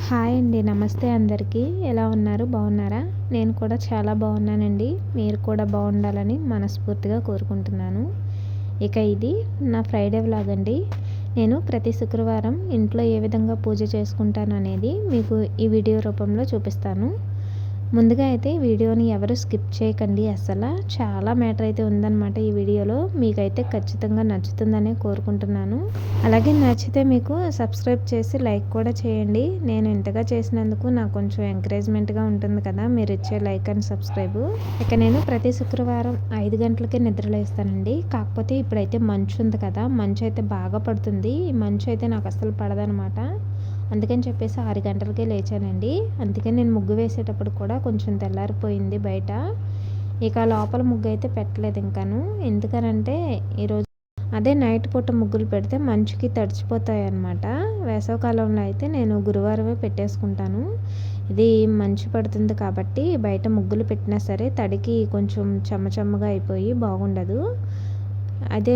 Hi అండి. నమస్తే అందరికీ. ఎలా ఉన్నారు? బాగున్నారా? నేను కూడా చాలా బాగున్నానండి. మీరు కూడా బాగుండాలని మనస్ఫూర్తిగా కోరుకుంటున్నాను. ఇక ఇది నా ఫ్రైడే వ్లాగ్ అండి. నేను ప్రతి శుక్రవారం ఇంట్లో ఏ విధంగా పూజ చేసుకుంటాను అనేది మీకు ఈ వీడియో రూపంలో చూపిస్తాను. ముందుగా అయితే ఈ వీడియోని ఎవరు స్కిప్ చేయకండి. అసలు చాలా మ్యాటర్ అయితే ఉందన్నమాట ఈ వీడియోలో. మీకైతే ఖచ్చితంగా నచ్చుతుందనే కోరుకుంటున్నాను. అలాగే నచ్చితే మీకు సబ్స్క్రైబ్ చేసి లైక్ కూడా చేయండి. నేను ఇంతగా చేసినందుకు నాకు కొంచెం ఎంకరేజ్మెంట్గా ఉంటుంది కదా మీరు ఇచ్చే లైక్ అండ్ సబ్స్క్రైబ్. ఇక నేను ప్రతి శుక్రవారం 5 గంటలకే నిద్రలేస్తానండి. కాకపోతే ఇప్పుడైతే మంచు ఉంది కదా, మంచు అయితే బాగా పడుతుంది. ఈ మంచు అయితే నాకు అస్సలు పడదనమాట. అందుకని చెప్పేసి 6 గంటలకే లేచానండి. అందుకని నేను ముగ్గు వేసేటప్పుడు కూడా కొంచెం తెల్లారిపోయింది బయట. ఇక లోపల ముగ్గు అయితే పెట్టలేదు ఇంకాను. ఎందుకనంటే ఈరోజు అదే నైట్ పూట ముగ్గులు పెడితే మంచుకి తడిచిపోతాయి అన్నమాట. వేసవికాలంలో అయితే నేను గురువారమే పెట్టేసుకుంటాను. ఇది మంచు పడుతుంది కాబట్టి బయట ముగ్గులు పెట్టినా సరే తడికి కొంచెం చెమ్మగా అయిపోయి బాగుండదు. అదే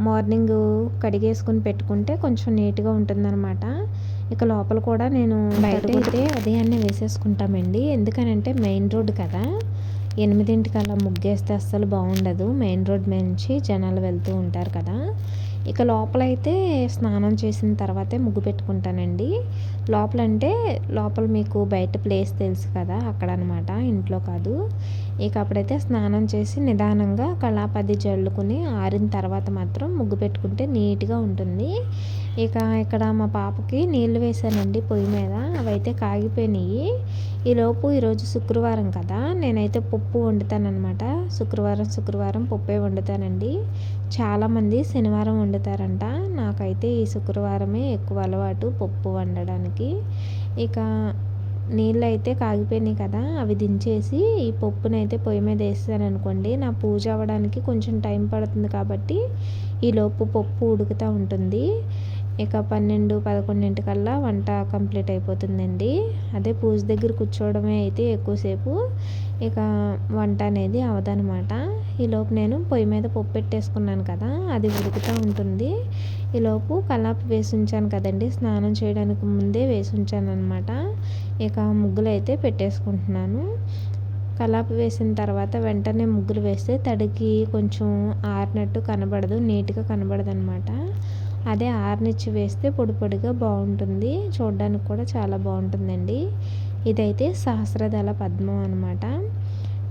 మార్నింగ్ కడిగేసుకుని పెట్టుకుంటే కొంచెం నీట్గా ఉంటుందన్నమాట. ఇక లోపల కూడా నేను బయట అయితే ఉదయాన్నే వేసేసుకుంటామండి. ఎందుకనంటే మెయిన్ రోడ్ కదా, 8ంటికి అలా ముగ్గేస్తే అస్సలు బాగుండదు. మెయిన్ రోడ్ నుంచి జనాలు వెళ్తూ ఉంటారు కదా. ఇక లోపలైతే స్నానం చేసిన తర్వాతే ముగ్గు పెట్టుకుంటానండి. లోపల మీకు బయట ప్లేస్ తెలుసు కదా, అక్కడ అనమాట, ఇంట్లో కాదు. ఇక అప్పుడైతే స్నానం చేసి నిదానంగా కళాపది జల్లుకుని ఆరిన తర్వాత మాత్రం ముగ్గు పెట్టుకుంటే నీట్గా ఉంటుంది. ఇక ఇక్కడ మా పాపకి నీళ్ళు వేసానండి పొయ్యి మీద. అవైతే కాగిపోయినాయి. ఈరోజు శుక్రవారం కదా, నేనైతే పప్పు వండుతానమాట. శుక్రవారం పప్పే వండుతానండి. చాలామంది శనివారం వండుతారంట. నాకైతే ఈ శుక్రవారమే ఎక్కువ అలవాటు పప్పు వండడానికి. ఇక నీళ్ళు అయితే కాగిపోయినాయి కదా, అవి దించేసి ఈ పప్పునైతే పొయ్యి మీద వేసాను అనుకోండి, నా పూజ అవ్వడానికి కొంచెం టైం పడుతుంది కాబట్టి ఈలోపు పప్పు ఉడుకుతూ ఉంటుంది. ఇక 12-11 వంట కంప్లీట్ అయిపోతుందండి. అదే పూజ దగ్గర కూర్చోవడమే అయితే ఎక్కువసేపు. ఇక వంట అనేది అవదనమాట. ఈలోపు నేను పొయ్యి మీద పప్పు పెట్టేసుకున్నాను కదా, అది ఉడుకుతూ ఉంటుంది. ఈలోపు కల్లాపు వేసి ఉంచాను కదండి, స్నానం చేయడానికి ముందే వేసి ఉంచాను అనమాట. ఇక ముగ్గులు అయితే పెట్టేసుకుంటున్నాను. కల్లాపు వేసిన తర్వాత వెంటనే ముగ్గులు వేస్తే తడికి కొంచెం ఆరినట్టు కనబడదు, నీట్గా కనబడదు అనమాట. అదే ఆరనిచ్చి వేస్తే పొడిగా బాగుంటుంది, చూడడానికి కూడా చాలా బాగుంటుందండి. ఇదైతే సహస్రదళ పద్మం అనమాట.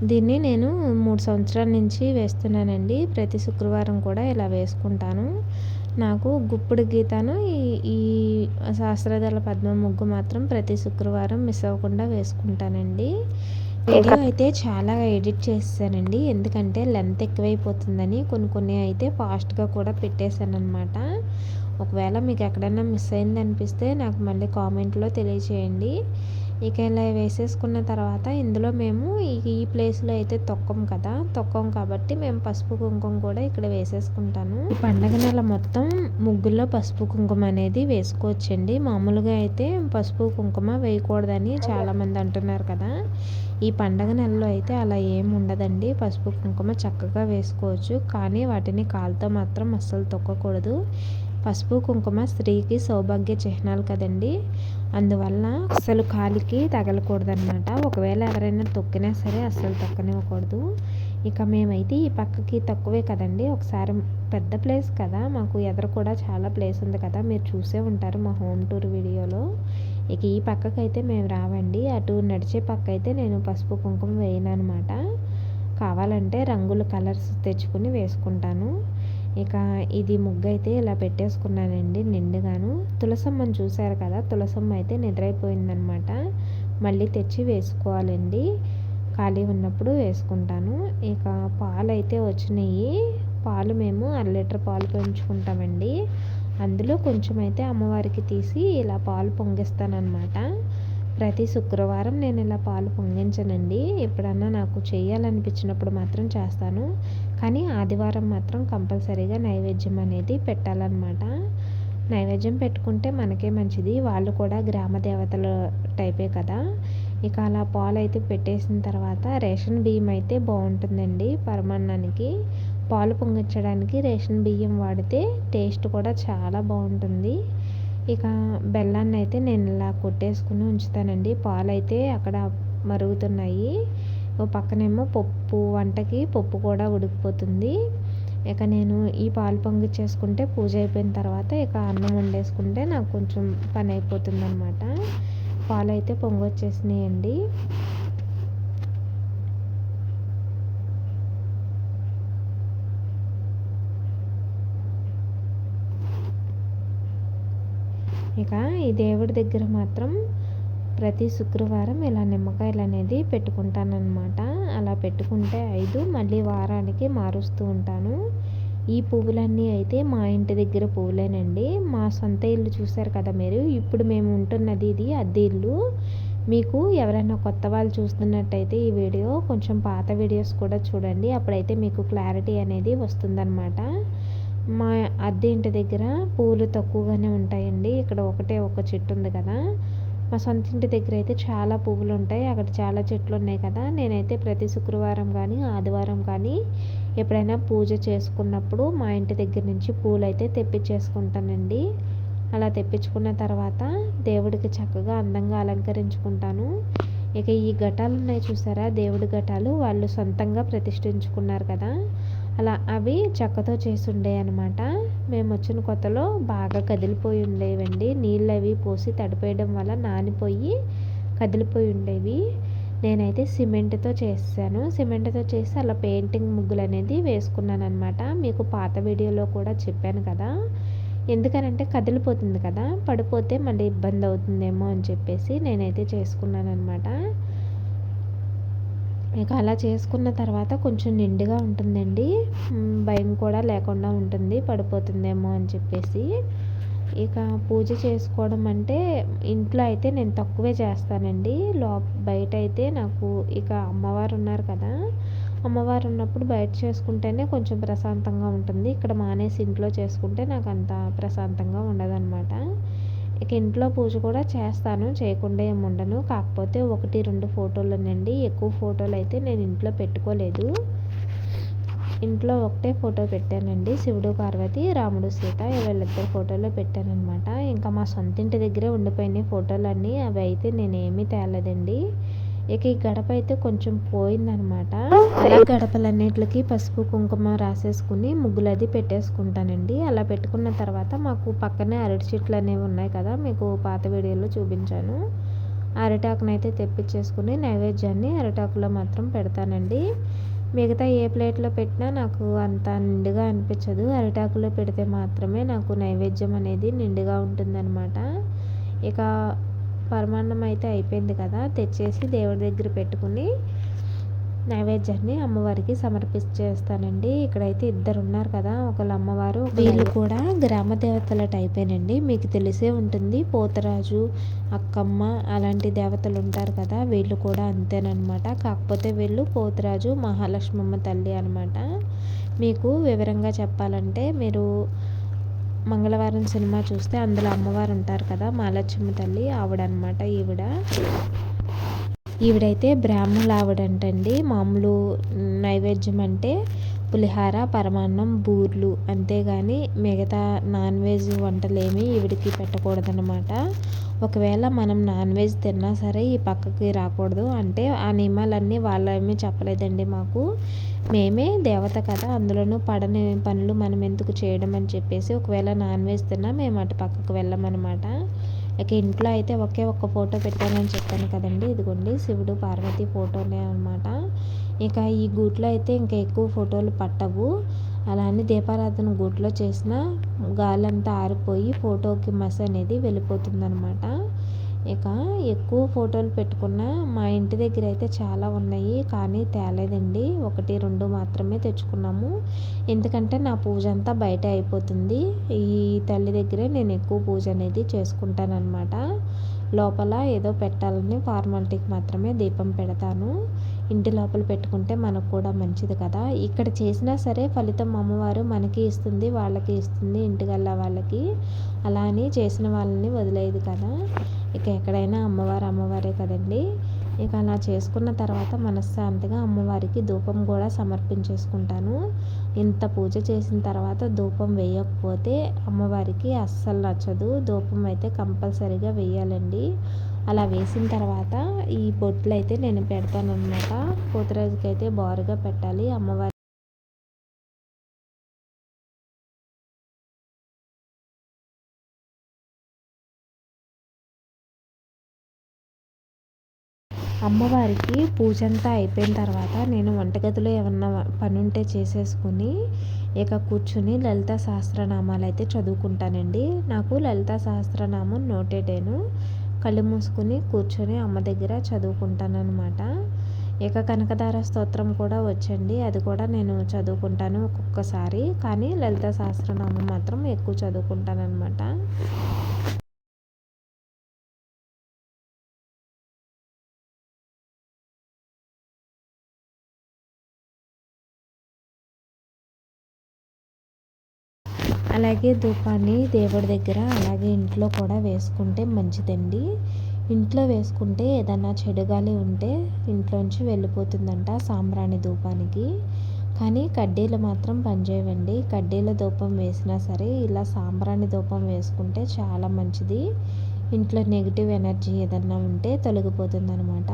దీన్ని నేను 3 సంవత్సరాల నుంచి వేస్తున్నానండి. ప్రతి శుక్రవారం కూడా ఇలా వేసుకుంటాను. నాకు గుప్పుడు గీతను ఈ సహస్రదళ పద్మం ముగ్గు మాత్రం ప్రతి శుక్రవారం మిస్ అవ్వకుండా వేసుకుంటానండి. వీడియో అయితే చాలా ఎడిట్ చేసానండి, ఎందుకంటే లెంత్ ఎక్కువైపోతుందని. కొన్ని అయితే ఫాస్ట్గా కూడా పెట్టేశాను అనమాట. ఒకవేళ మీకు ఎక్కడైనా మిస్ అయింది అనిపిస్తే నాకు మళ్ళీ కామెంట్లో తెలియచేయండి. ఇక ఇలా వేసేసుకున్న తర్వాత ఇందులో మేము ఈ ప్లేస్లో అయితే తొక్కం కాబట్టి మేము పసుపు కుంకుమ కూడా ఇక్కడ వేసేసుకుంటాను. ఈ పండగ నెల మొత్తం ముగ్గుల్లో పసుపు కుంకుమ అనేది వేసుకోవచ్చండి. మామూలుగా అయితే పసుపు కుంకుమ వేయకూడదని చాలామంది అంటున్నారు కదా. ఈ పండగ నెలలో అయితే అలా ఏమి ఉండదండి. పసుపు కుంకుమ చక్కగా వేసుకోవచ్చు, కానీ వాటిని కాలుతో మాత్రం అస్సలు తొక్కకూడదు. పసుపు కుంకుమ స్త్రీకి సౌభాగ్య చిహ్నాలు కదండి, అందువల్ల అస్సలు కాలికి తగలకూడదనమాట. ఒకవేళ ఎవరైనా తొక్కినా సరే అస్సలు తొక్కనివ్వకూడదు. ఇక మేమైతే ఈ పక్కకి తక్కువే కదండి, ఒకసారి పెద్ద ప్లేస్ కదా మాకు, ఎదురు కూడా చాలా ప్లేస్ ఉంది కదా, మీరు చూసే ఉంటారు మా హోమ్ టూర్ వీడియోలో. ఇక ఈ పక్కకైతే మేము రావండి. అటు నడిచే పక్క అయితే నేను పసుపు కుంకుమ వేయను అనమాట. కావాలంటే రంగుల కలర్స్ తెచ్చుకుని వేసుకుంటాను. ఇక ఇది ముగ్గు అయితే ఇలా పెట్టేసుకున్నానండి నిండుగాను. తులసమ్మని చూశారు కదా, తులసమ్మ అయితే నిద్రైపోయిందనమాట. మళ్ళీ తెచ్చి వేసుకోవాలండి, ఖాళీ ఉన్నప్పుడు వేసుకుంటాను. ఇక పాలు అయితే వచ్చినాయి. పాలు మేము 1 లీటర్ పాలు పెంచుకుంటామండి. అందులో కొంచెం అయితే అమ్మవారికి తీసి ఇలా పాలు పొంగిస్తానమాట. ప్రతి శుక్రవారం నేను ఇలా పాలు పొంగించనండి. ఎప్పుడన్నా నాకు చేయాలనిపించినప్పుడు మాత్రం చేస్తాను, కానీ ఆదివారం మాత్రం కంపల్సరీగా నైవేద్యం అనేది పెట్టాలన్నమాట. నైవేద్యం పెట్టుకుంటే మనకే మంచిది, వాళ్ళు కూడా గ్రామ దేవతల టైపే కదా. ఇక అలా పాలు అయితే పెట్టేసిన తర్వాత రేషన్ బియ్యం అయితే బాగుంటుందండి పరమాన్నానికి. పాలు పొంగించడానికి రేషన్ బియ్యం వాడితే టేస్ట్ కూడా చాలా బాగుంటుంది. ఇక బెల్లాన్ని అయితే నేను ఇలా కొట్టేసుకుని ఉంచుతానండి. పాలైతే అక్కడ మరుగుతున్నాయి. ఓ పక్కనేమో వంటకి పప్పు కూడా ఉడికిపోతుంది. ఇక నేను ఈ పాలు పొంగిచ్చేసుకుంటే పూజ అయిపోయిన తర్వాత ఇక అన్నం వండేసుకుంటే నాకు కొంచెం పని అయిపోతుందనమాట. పాలైతే పొంగొచ్చేసినాయండి. ఇక ఈ దేవుడి దగ్గర మాత్రం ప్రతి శుక్రవారం ఇలా నిమ్మకాయలు అనేది పెట్టుకుంటానన్నమాట. అలా పెట్టుకుంటే 5 మళ్ళీ వారానికి మారుస్తూ ఉంటాను. ఈ పువ్వులన్నీ అయితే మా ఇంటి దగ్గర పువ్వులేనండి. మా సొంత ఇల్లు చూశారు కదా మీరు. ఇప్పుడు మేము ఉంటున్నది ఇది అద్దె ఇల్లు. మీకు ఎవరైనా కొత్త వాళ్ళు చూస్తున్నట్టయితే ఈ వీడియో కొంచెం పాత వీడియోస్ కూడా చూడండి. అప్పుడైతే మీకు క్లారిటీ అనేది వస్తుందన్నమాట. మా అద్దె ఇంటి దగ్గర పూలు తక్కువగానే ఉంటాయండి. ఇక్కడ ఒక చెట్టు ఉంది కదా. మా సొంత ఇంటి దగ్గర అయితే చాలా పువ్వులు ఉంటాయి. అక్కడ చాలా చెట్లు ఉన్నాయి కదా. నేనైతే ప్రతి శుక్రవారం కానీ ఆదివారం కానీ ఎప్పుడైనా పూజ చేసుకున్నప్పుడు మా ఇంటి దగ్గర నుంచి పూలు అయితే తెప్పించేసుకుంటానండి. అలా తెప్పించుకున్న తర్వాత దేవుడికి చక్కగా అందంగా అలంకరించుకుంటాను. ఇక ఈ ఘటాలు ఉన్నాయి చూసారా, దేవుడి ఘటాలు వాళ్ళు సొంతంగా ప్రతిష్ఠించుకున్నారు కదా. అలా అవి చెక్కతో చేసి ఉండేవి అనమాట. మేము వచ్చిన కొత్తలో బాగా కదిలిపోయి ఉండేవండి. నీళ్ళు అవి పోసి తడిపేయడం వల్ల నానిపోయి కదిలిపోయి ఉండేవి. నేనైతే సిమెంట్తో చేసాను. సిమెంట్తో చేసి అలా పెయింటింగ్ ముగ్గులు అనేది వేసుకున్నాను అనమాట. మీకు పాత వీడియోలో కూడా చెప్పాను కదా. ఎందుకనంటే కదిలిపోతుంది కదా, పడిపోతే మళ్ళీ ఇబ్బంది అవుతుందేమో అని చెప్పేసి నేనైతే చేసుకున్నాను అనమాట. ఇక అలా చేసుకున్న తర్వాత కొంచెం నిండుగా ఉంటుందండి. భయం కూడా లేకుండా ఉంటుంది పడిపోతుందేమో అని చెప్పేసి. ఇక పూజ చేసుకోవడం అంటే ఇంట్లో అయితే నేను తక్కువే చేస్తానండి. బయట అయితే నాకు ఇక అమ్మవారు ఉన్నారు కదా, అమ్మవారు ఉన్నప్పుడు బయట చేసుకుంటేనే కొంచెం ప్రశాంతంగా ఉంటుంది. ఇక్కడ మానేసి ఇంట్లో చేసుకుంటే నాకు అంత ప్రశాంతంగా ఉండదన్నమాట. ఇక ఇంట్లో పూజ కూడా చేస్తాను, చేయకుండా ఏమి ఉండను. కాకపోతే 1, 2 ఫోటోలునండి. ఎక్కువ ఫోటోలు అయితే నేను ఇంట్లో పెట్టుకోలేదు. ఇంట్లో ఒకటే ఫోటో పెట్టానండి. శివుడు పార్వతి, రాముడు సీత వీళ్ళిద్దరు ఫోటోలో పెట్టానన్నమాట. ఇంకా మా సొంత ఇంటి దగ్గరే ఉండిపోయినాయి ఫోటోలన్నీ. అవి అయితే నేనేమీ తేలేదండి. ఇక ఈ గడప అయితే కొంచెం పోయిందనమాట. అలా గడపలన్నిటికి పసుపు కుంకుమ రాసేసుకుని ముగ్గులు అది పెట్టేసుకుంటానండి. అలా పెట్టుకున్న తర్వాత మాకు పక్కనే అరటి చెట్లు అనేవి ఉన్నాయి కదా, మీకు పాత వీడియోలో చూపించాను. అరిటాకునైతే తెప్పించేసుకుని నైవేద్యాన్ని అరిటాకులో మాత్రం పెడతానండి. మిగతా ఏ ప్లేట్లో పెట్టినా నాకు అంత నిండుగా అనిపించదు. అరిటాకులో పెడితే మాత్రమే నాకు నైవేద్యం అనేది నిండుగా ఉంటుందన్నమాట. ఇక పరమాన్నం అయితే అయిపోయింది కదా, తెచ్చేసి దేవుడి దగ్గర పెట్టుకుని నైవేద్యాన్ని అమ్మవారికి సమర్పించేస్తానండి. ఇక్కడైతే ఇద్దరు ఉన్నారు కదా, ఒకళ్ళు అమ్మవారు, వీళ్ళు కూడా గ్రామ దేవతల టైపేనండి. మీకు తెలిసే ఉంటుంది, పోతరాజు, అక్కమ్మ అలాంటి దేవతలు ఉంటారు కదా, వీళ్ళు కూడా అంతేనమాట. కాకపోతే వీళ్ళు పోతరాజు, మహాలక్ష్మమ్మ తల్లి అనమాట. మీకు వివరంగా చెప్పాలంటే మీరు మంగళవారం సినిమా చూస్తే అందులో అమ్మవారు ఉంటారు కదా, మహాలక్ష్మి తల్లి, ఆవిడనమాట ఈవిడైతే బ్రాహ్మణులు ఆవిడంటండి. మామూలు నైవేద్యం అంటే పులిహార, పరమాన్నం, బూర్లు, అంతేగాని మిగతా నాన్ వెజ్ వంటలేమీ ఈవిడికి పెట్టకూడదనమాట. ఒకవేళ మనం నాన్ వెజ్ తిన్నా సరే ఈ పక్కకి రాకూడదు అంటే ఆ నియమాలన్నీ వాళ్ళేమీ చెప్పలేదండి మాకు. మేమే దేవత కదా, అందులోనూ పడని పనులు మనం ఎందుకు చేయడం అని చెప్పేసి ఒకవేళ నాన్ వెజ్ తిన్నా మేము అటు పక్కకు వెళ్ళమన్నమాట. ఇక ఇంట్లో అయితే ఒక్క ఫోటో పెట్టానని చెప్పాను కదండి, ఇదిగోండి శివుడు పార్వతి ఫోటోనే అనమాట. ఇక ఈ గూట్లో అయితే ఇంకా ఎక్కువ ఫోటోలు పట్టవు. అలా అని దీపారాధన గూట్లో చేసిన గాలంతా ఆరిపోయి ఫోటోకి మస అనేది వెళ్ళిపోతుందనమాట. ఇక ఎక్కువ ఫోటోలు పెట్టుకున్న మా ఇంటి దగ్గర అయితే చాలా ఉన్నాయి, కానీ తేలేదండి. 1, 2 మాత్రమే తెచ్చుకున్నాము. ఎందుకంటే నా పూజ అంతా బయట అయిపోతుంది. ఈ తల్లి దగ్గరే నేను ఎక్కువ పూజ అనేది చేసుకుంటానన్నమాట. లోపల ఏదో పెట్టాలని ఫార్మాలిటీకి మాత్రమే దీపం పెడతాను. ఇంటి లోపల పెట్టుకుంటే మనకు కూడా మంచిది కదా. ఇక్కడ చేసినా సరే ఫలితం అమ్మవారు మనకి ఇస్తుంది, వాళ్ళకి ఇస్తుంది, ఇంటికల్లా వాళ్ళకి. అలా అని చేసిన వాళ్ళని వదిలేదు కదా. ఇక ఎక్కడైనా అమ్మవారే కదండి. ఇక అలా చేసుకున్న తర్వాత మనశ్శాంతిగా అమ్మవారికి ధూపం కూడా సమర్పించేసుకుంటాను. ఇంత పూజ చేసిన తర్వాత ధూపం వేయకపోతే అమ్మవారికి అస్సలు నచ్చదు. ధూపం అయితే కంపల్సరీగా వేయాలండి. అలా వేసిన తర్వాత ఈ బొట్లు అయితే నేను పెడతానన్నమాట. పోతురాజుకైతే బారుగా పెట్టాలి. అమ్మవారికి పూజ అంతా అయిపోయిన తర్వాత నేను వంటగదిలో ఏమన్నా పని ఉంటే చేసేసుకుని ఇక కూర్చుని లలిత సహస్రనామాలు అయితే చదువుకుంటానండి. నాకు లలిత సహస్రనామం నోటెడేను. కళ్ళు మూసుకుని కూర్చొని అమ్మ దగ్గర చదువుకుంటాను అనమాట. ఇక కనకదార స్తోత్రం కూడా వచ్చండి, అది కూడా నేను చదువుకుంటాను ఒక్కొక్కసారి. కానీ లలిత సహస్రనామం మాత్రం ఎక్కువ చదువుకుంటాను అనమాట. అలాగే ధూపాన్ని దేవుడి దగ్గర అలాగే ఇంట్లో కూడా వేసుకుంటే మంచిదండి. ఇంట్లో వేసుకుంటే ఏదన్నా చెడు గాలి ఉంటే ఇంట్లోంచి వెళ్ళిపోతుందంట సాంబ్రాణి ధూపానికి. కానీ కడ్డీలు మాత్రం పనిచేయవండి. కడ్డీల ధూపం వేసినా సరే ఇలా సాంబ్రాణి ధూపం వేసుకుంటే చాలా మంచిది. ఇంట్లో నెగిటివ్ ఎనర్జీ ఏదన్నా ఉంటే తొలగిపోతుందనమాట.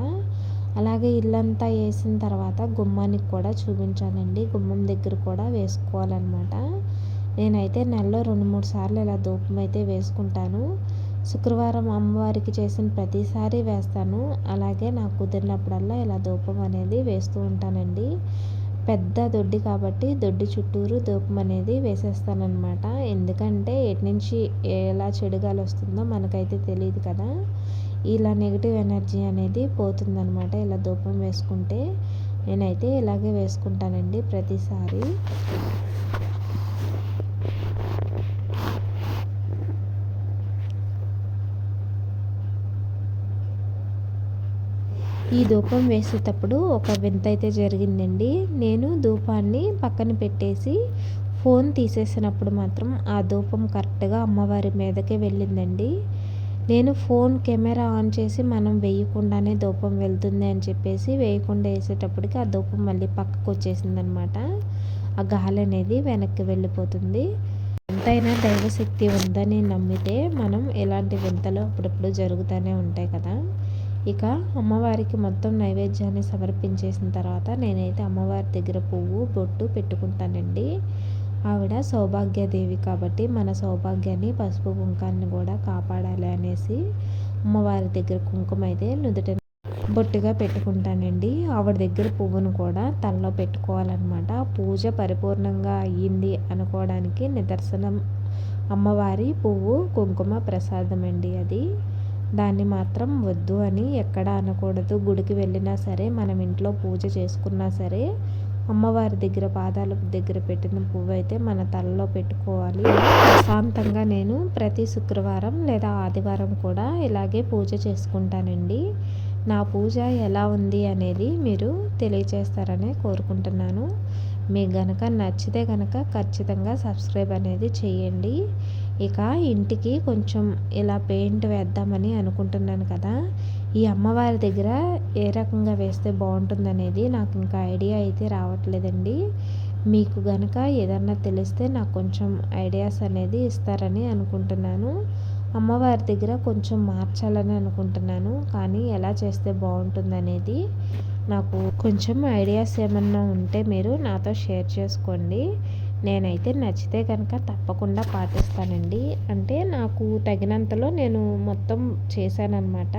అలాగే ఇల్లంతా వేసిన తర్వాత గుమ్మానికి కూడా చూపించానండి. గుమ్మం దగ్గర కూడా వేసుకోవాలన్నమాట. నేనైతే నెలలో 2-3 సార్లు ఇలా ధూపం అయితే వేసుకుంటాను. శుక్రవారం అమ్మవారికి చేసిన ప్రతిసారి వేస్తాను. అలాగే నాకు కుదిరినప్పుడల్లా ఇలా ధూపం అనేది వేస్తూ ఉంటానండి. పెద్ద దొడ్డి కాబట్టి దొడ్డి చుట్టూరు ధూపం అనేది వేసేస్తానన్నమాట. ఎందుకంటే ఎటు నుంచి ఎలా చెడుగాలి వస్తుందో మనకైతే తెలియదు కదా. ఇలా నెగిటివ్ ఎనర్జీ అనేది పోతుందన్నమాట ఇలా ధూపం వేసుకుంటే. నేనైతే ఇలాగే వేసుకుంటానండి ప్రతిసారి. ఈ ధూపం వేసేటప్పుడు ఒక వింత అయితే జరిగిందండి. నేను ధూపాన్ని పక్కన పెట్టేసి ఫోన్ తీసేసినప్పుడు మాత్రం ఆ ధూపం కరెక్ట్గా అమ్మవారి మీదకే వెళ్ళిందండి. నేను ఫోన్ కెమెరా ఆన్ చేసి మనం వేయకుండానే ధూపం వెళ్తుంది అని చెప్పేసి వేయకుండా వేసేటప్పటికి ఆ ధూపం మళ్ళీ పక్కకు వచ్చేసిందనమాట. ఆ గాలి అనేది వెనక్కి వెళ్ళిపోతుంది. ఎంతైనా దైవశక్తి ఉందని నమ్మితే మనం ఇలాంటి వింతలు అప్పుడప్పుడు జరుగుతూనే ఉంటాయి కదా. ఇక అమ్మవారికి మొత్తం నైవేద్యాన్ని సమర్పించేసిన తర్వాత నేనైతే అమ్మవారి దగ్గర పువ్వు బొట్టు పెట్టుకుంటానండి. ఆవిడ సౌభాగ్యదేవి కాబట్టి మన సౌభాగ్యాన్ని పసుపు కుంకాన్ని కూడా కాపాడాలి అనేసి అమ్మవారి దగ్గర కుంకుమ అయితే నుదుట బొట్టుగా పెట్టుకుంటానండి. ఆవిడ దగ్గర పువ్వును కూడా తలలో పెట్టుకోవాలన్నమాట. పూజ పరిపూర్ణంగా అయ్యింది అనుకోవడానికి నిదర్శనం అమ్మవారి పువ్వు కుంకుమ ప్రసాదం అండి అది. దాన్ని మాత్రం వద్దు అని ఎక్కడ అనకూడదు. గుడికి వెళ్ళినా సరే మనం ఇంట్లో పూజ చేసుకున్నా సరే అమ్మవారి దగ్గర పాదాల దగ్గర పెట్టిన పువ్వు అయితే మన తలలో పెట్టుకోవాలి. ప్రశాంతంగా నేను ప్రతి శుక్రవారం లేదా ఆదివారం కూడా ఇలాగే పూజ చేసుకుంటానండి. నా పూజ ఎలా ఉంది అనేది మీరు తెలియచేస్తారని కోరుకుంటున్నాను. మీకు గనక నచ్చితే కనుక ఖచ్చితంగా సబ్స్క్రైబ్ అనేది చేయండి. ఇక ఇంటికి కొంచెం ఇలా పెయింట్ వేద్దామని అనుకుంటున్నాను కదా. ఈ అమ్మవారి దగ్గర ఏ రకంగా వేస్తే బాగుంటుందనేది నాకు ఇంకా ఐడియా అయితే రావట్లేదండి. మీకు గనక ఏదన్నా తెలిస్తే నాకు కొంచెం ఐడియాస్ అనేది ఇస్తారని అనుకుంటున్నాను. అమ్మవారి దగ్గర కొంచెం మార్చాలని అనుకుంటున్నాను. కానీ ఎలా చేస్తే బాగుంటుందనేది నాకు కొంచెం ఐడియాస్ ఏమన్నా ఉంటే మీరు నాతో షేర్ చేసుకోండి. నేనైతే నచ్చితే కనుక తప్పకుండా పాటిస్తానండి. అంటే నాకు తగినంతలో నేను మొత్తం చేశానన్నమాట.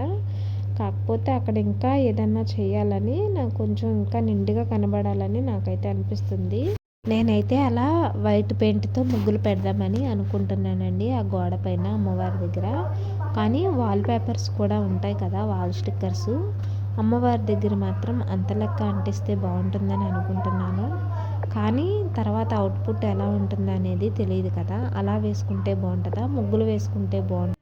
కాకపోతే అక్కడ ఇంకా ఏదన్నా చేయాలని నాకు కొంచెం ఇంకా నిండుగా కనబడాలని నాకైతే అనిపిస్తుంది. నేనైతే అలా వైట్ పెయింట్తో ముగ్గులు పెడదామని అనుకుంటున్నానండి ఆ గోడ పైన అమ్మవారి దగ్గర. కానీ వాల్ పేపర్స్ కూడా ఉంటాయి కదా, వాల్ స్టిక్కర్స్. అమ్మవారి దగ్గర మాత్రం అంత లెక్క అంటిస్తే బాగుంటుందని అనుకుంటున్నాను. కానీ తర్వాత అవుట్పుట్ ఎలా ఉంటుంది అనేది తెలియదు కదా. అలా వేసుకుంటే బాగుంటుందా, ముగ్గులు వేసుకుంటే బాగుంటుందా?